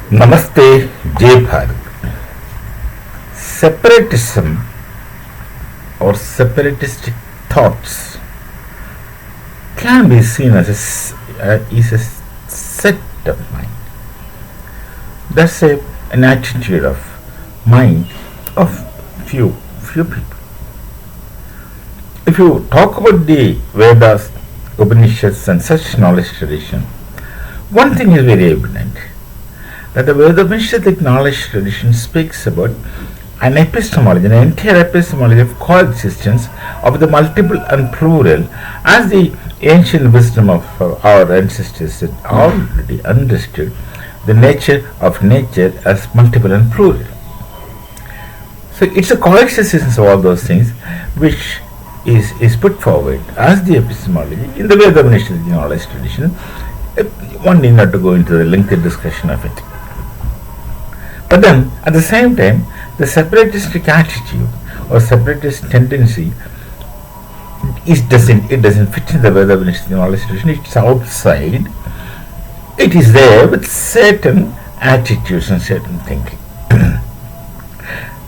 Namaste, Jai Bharat. Separatism or separatistic thoughts can be seen as is a set of mind. That's an attitude of mind of few people. If you talk about the Vedas, Upanishads and such knowledge tradition, one thing is very evident, that the Veda Upanishadic knowledge tradition speaks about an epistemology, an entire epistemology of coexistence of the multiple and plural, as the ancient wisdom of our ancestors had already understood the nature of nature as multiple and plural. So it's a coexistence of all those things which is put forward as the epistemology in the Veda Upanishadic knowledge tradition. One need not to go into the lengthy discussion of it. But then, at the same time, the separatistic attitude or separatist tendency doesn't fit in the Veda Upanishadic knowledge tradition. It's outside. It is there with certain attitudes and certain thinking.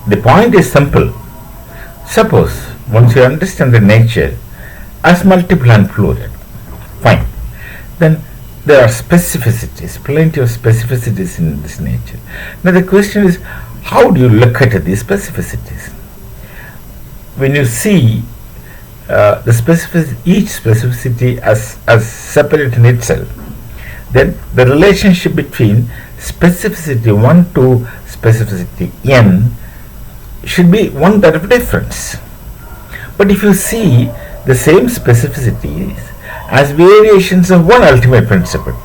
The point is simple. Suppose once you understand the nature as multiple and plural, fine. Then there are specificities, plenty of specificities in this nature. Now the question is, how do you look at these specificities? When you see each specificity as separate in itself, then the relationship between specificity 1 to specificity n should be one that of difference. But if you see the same specificities as variations of one ultimate principle,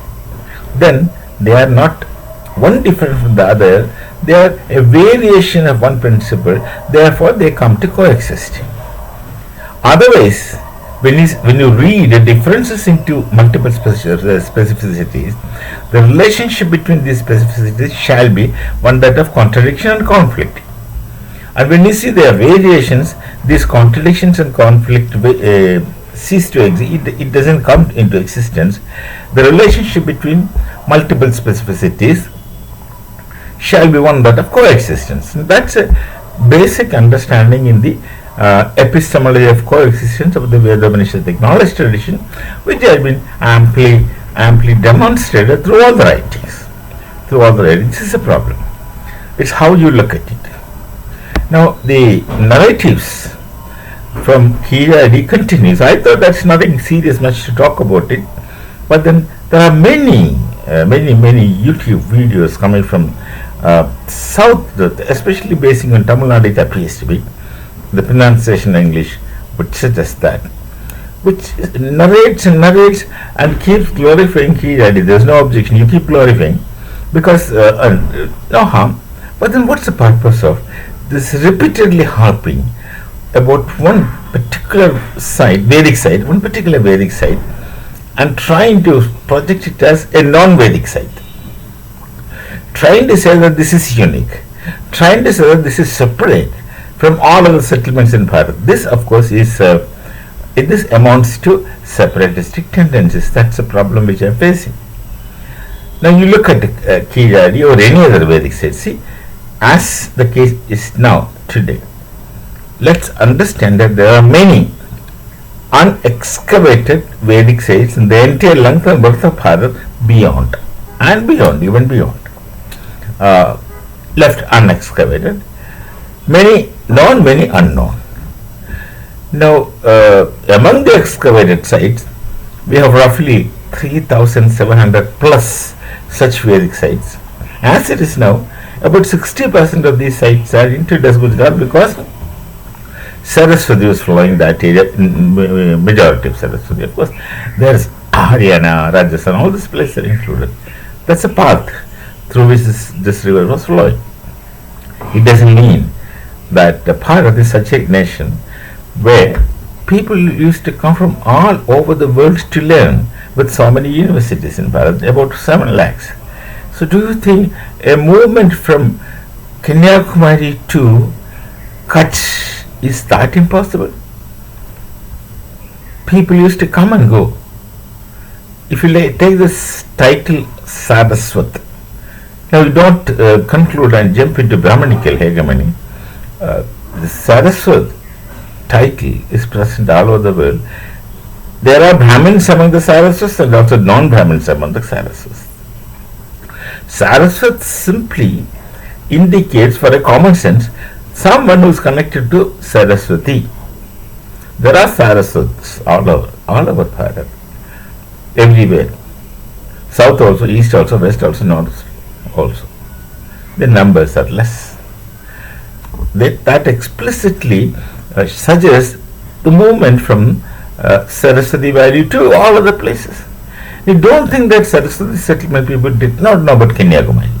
then they are not one different from the other, they are a variation of one principle, therefore they come to coexist. Otherwise, when you read the differences into multiple specificities, the relationship between these specificities shall be one that of contradiction and conflict. And when you see their variations, these contradictions and conflict cease to exist, it doesn't come into existence. The relationship between multiple specificities shall be one that of coexistence. And that's a basic understanding in the epistemology of coexistence of the Veda Upanishadic knowledge tradition, which has been amply demonstrated through all the writings. This is a problem. It's how you look at it. Now the narratives from Keezhzdi continues. I thought that's nothing serious much to talk about it, but then there are many YouTube videos coming from south, especially basing on Tamil Nadu. It appears to be the pronunciation in English would suggest that, which narrates and keeps glorifying Keezhzdi. There's no objection. You keep glorifying because no harm. But then what's the purpose of this repeatedly harping about one particular side, one particular Vedic side, and trying to project it as a non-Vedic side, trying to say that this is unique, trying to say that this is separate from all other settlements in Bharat. This, of course, this amounts to separatistic tendencies. That's a problem which I'm facing. Now you look at Keezhzdi or any other Vedic site. See, as the case is now today, let's understand that there are many unexcavated Vedic sites in the entire length and breadth of Bharat, even beyond, left unexcavated. Many known, many unknown. Now, among the excavated sites, we have roughly 3,700 plus such Vedic sites. As it is now, about 60% of these sites are in today's Gujarat because Saraswati was flowing that area, majority of Saraswati. Of course, there's Haryana, Rajasthan, all these places are included. That's a path through which this river was flowing. It doesn't mean that Bharat is such a nation where people used to come from all over the world to learn, with so many universities in Bharat, about 7 lakhs. So do you think a movement from Kanyakumari to Kutch is that impossible? People used to come and go. If you take this title Saraswat, Now, you don't conclude and jump into Brahmanical hegemony. The Saraswat title is present all over the world. There are Brahmins among the Saraswats and also non-Brahmins among the Saraswats. Saraswat simply indicates, for a common sense, someone who is connected to Saraswati. There are Saraswats all over Bharat, everywhere. South also, east also, west also, north also. The numbers are less. That explicitly suggests the movement from Saraswati Valley to all other places. You don't think that Saraswati settlement people did not know about Kanyakumari,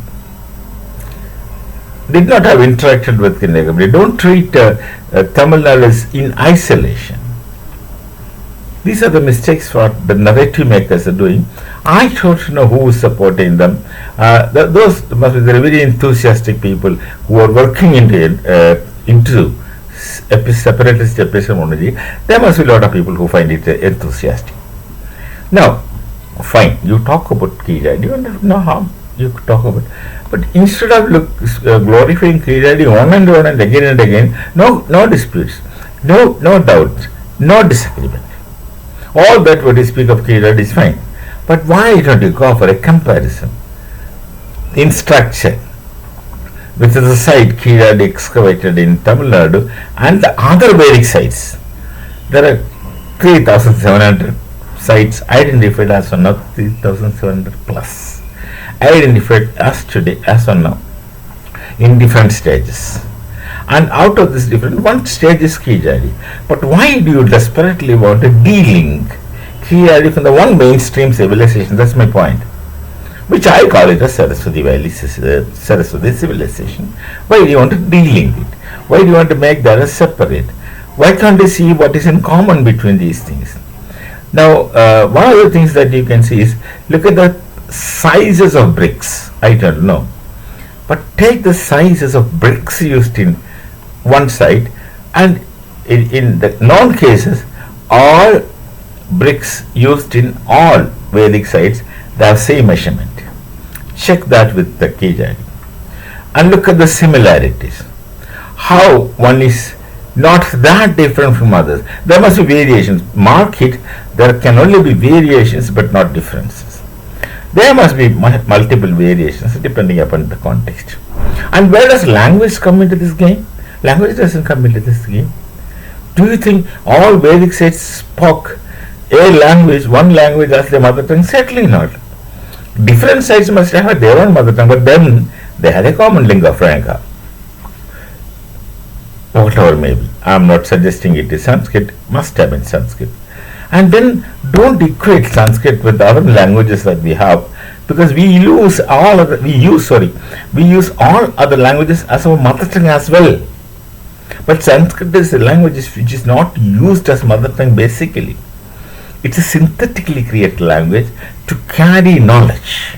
did not have interacted with Kanyakumari, don't treat Tamil Nadu as in isolation. These are the mistakes what the narrative makers are doing. I don't know who is supporting them. Those must be very enthusiastic people who are working into separatist epistemology. There must be a lot of people who find it enthusiastic. Now, fine, you talk about Keezhzdi, you don't know how you talk about, but instead of glorifying Keezhzdi on and again, no disputes, no doubts, no disagreement. All that what you speak of Keezhzdi is fine, but why don't you go for a comparison in structure with the site Keezhzdi excavated in Tamil Nadu and the other Vedic sites? There are 3,700 sites identified as on now, 3,700 plus identified as today, as on now, in different stages. And out of this different, one stage is Keezhzdi. But why do you desperately want to de-link Keezhzdi from the one mainstream civilization? That's my point, which I call it a Saraswati Valley Saraswati civilization. Why do you want to de-link it? Why do you want to make that as separate? Why can't you see what is in common between these things? Now, one of the things that you can see is, look at the sizes of bricks. I don't know, but take the sizes of bricks used in one site, and in the known cases, all bricks used in all Vedic sites, they have same measurement. Check that with the Keezhzdi and look at the similarities. How one is not that different from others. There must be variations. Mark it, there can only be variations but not differences. There must be multiple variations depending upon the context. And where does language come into this game? Language doesn't come into this game. Do you think all Vedic sites spoke a language, one language as their mother tongue? Certainly not. Different sites must have their own mother tongue, but then they had a common lingua franca. Whatever may be. I am not suggesting it is Sanskrit, must have been Sanskrit. And then don't equate Sanskrit with other languages that we have, because we use all other languages as our mother tongue as well. But Sanskrit is a language which is not used as mother tongue basically. It's a synthetically created language to carry knowledge.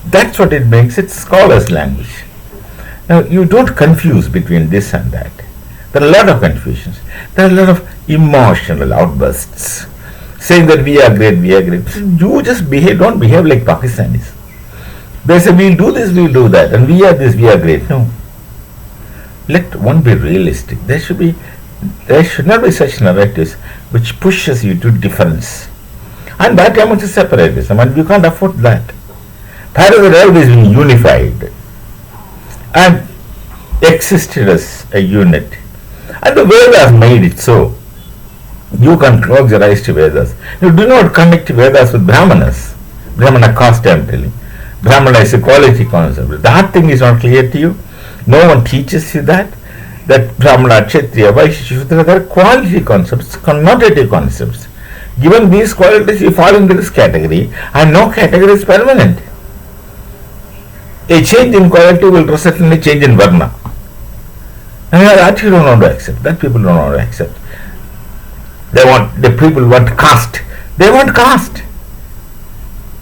That's what it makes it scholars' language. Now, you don't confuse between this and that. There are a lot of confusions. There are a lot of emotional outbursts saying that we are great. You just don't behave like Pakistanis. They say we'll do this, we'll do that, and we are this, we are great. No. Let one be realistic. There should not be such narratives which pushes you to difference. And that amounts to separatism, and you can't afford that. Bharat has always been unified and existed as a unit. And the Vedas made it so. You can close your eyes to Vedas. You do not connect Vedas with Brahmanas. Brahmana caste, I am telling. Brahmana is a quality concept. That thing is not clear to you. No one teaches you that. That Brahmana, Kshatriya, Vaishya, Shudra, they are quality concepts, connotative concepts. Given these qualities, you fall into this category, and no category is permanent. A change in quality will result in a change in Varna. And that you don't want to accept. That people don't want to accept. The people want caste. They want caste.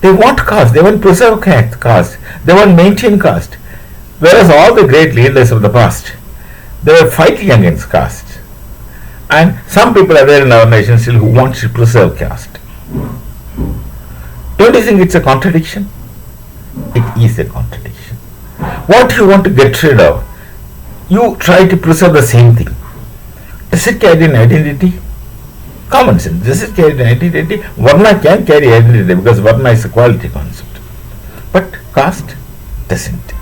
They want caste. They want preserve caste. They want maintain caste. Whereas all the great leaders of the past, they were fighting against caste. And some people are there in our nation still who want to preserve caste. Don't you think it's a contradiction? It is a contradiction. What you want to get rid of, you try to preserve the same thing. Does it carry an identity? Common sense. Does it carry an identity? Varna can carry identity because Varna is a quality concept. But caste doesn't.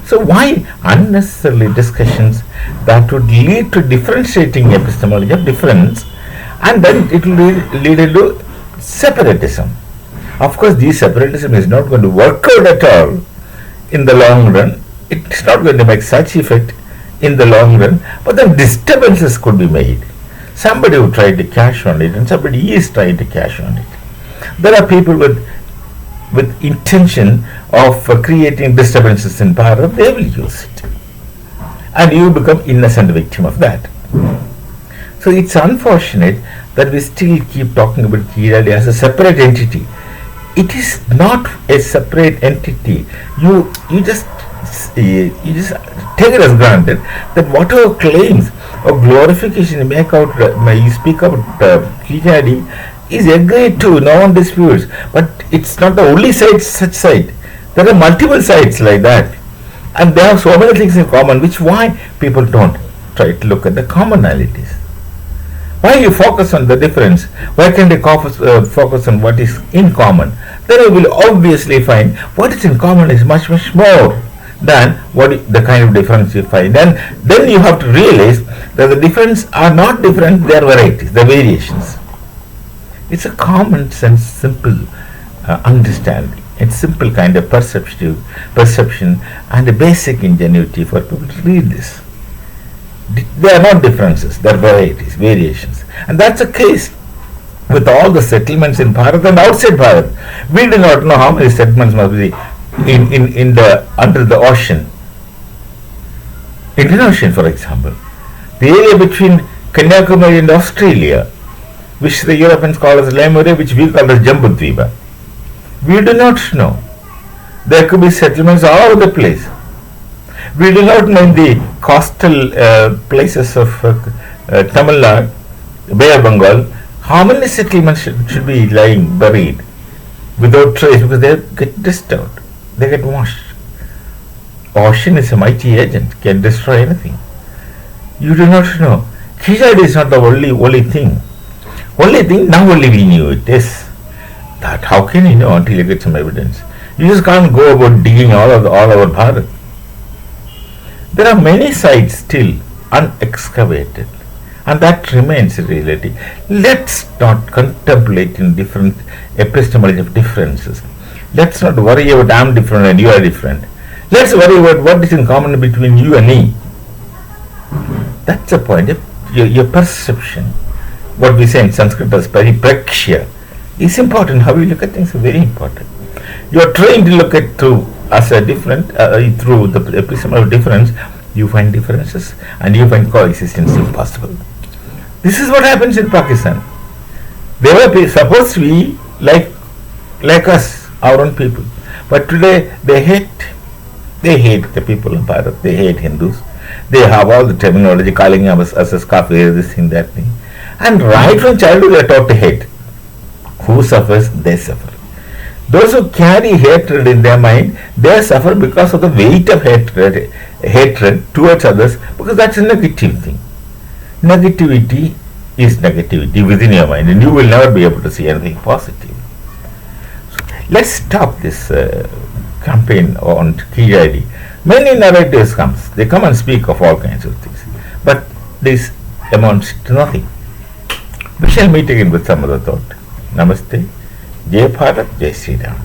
So why unnecessarily discussions that would lead to differentiating epistemology of difference, and then it will lead into separatism. Of course, this separatism is not going to work out at all in the long run. It's not going to make such effect in the long run, but then disturbances could be made. Somebody would try to cash on it, and somebody is trying to cash on it. There are people with intention of creating disturbances in Bharat. They will use it, and you become innocent victim of that. So it's unfortunate that we still keep talking about Keezhzdi as a separate entity. It is not a separate entity. You just take it as granted that whatever claims or glorification you make out, you speak about Keezhzdi is agreed to, no one disputes. But it's not the only such site. There are multiple sites like that, and they have so many things in common. Which why people don't try to look at the commonalities. Why you focus on the difference? Why can't you focus on what is in common? Then you will obviously find what is in common is much more than the kind of difference you find. And then you have to realize that the difference are not different, they are varieties, they are variations. It's a common sense, simple understanding. It's simple kind of perception and a basic ingenuity for people to read this. They are not differences, they are varieties, variations. And that's the case with all the settlements in Bharat and outside Bharat. We do not know how many settlements must be under the ocean. Indian Ocean, for example. The area between Kanyakumari and Australia, which the Europeans call as Lemuria, which we call as Jambudvipa. We do not know. There could be settlements all over the place. We do not know in the coastal places of Tamil Nadu, Bay of Bengal, how many settlements should be lying buried without trace because they get disturbed, they get washed. Ocean is a mighty agent, can destroy anything. You do not know. Keezhzdi is not the only thing. Only thing, now only we knew it is. That how can you know until you get some evidence? You just can't go about digging all over Bharat. There are many sites still unexcavated, and that remains a reality. Let's not contemplate in different epistemology of differences. Let's not worry about I'm different and you are different. Let's worry about what is in common between you and me. That's the point. Your perception, what we say in Sanskrit as paripraksha, is important. How you look at things is very important. You are trying to look at through the epistemology of difference. You find differences and you find coexistence impossible. This is what happens in Pakistan. They were supposed to be like us, our own people, but today they hate the people of Bharat. They hate Hindus. They have all the terminology calling us as kafir, this thing, that thing, and right from childhood they are taught to hate. Who suffers? They suffer. Those who carry hatred in their mind, they suffer because of the weight of hatred towards others, because that's a negative thing. Negativity is negativity within your mind, and you will never be able to see anything positive. So let's stop this campaign on Keezhzdi. Many narratives comes. They come and speak of all kinds of things, but this amounts to nothing. We shall meet again with some other thought. Namaste. Jai Bharat, Jai Sri Ram.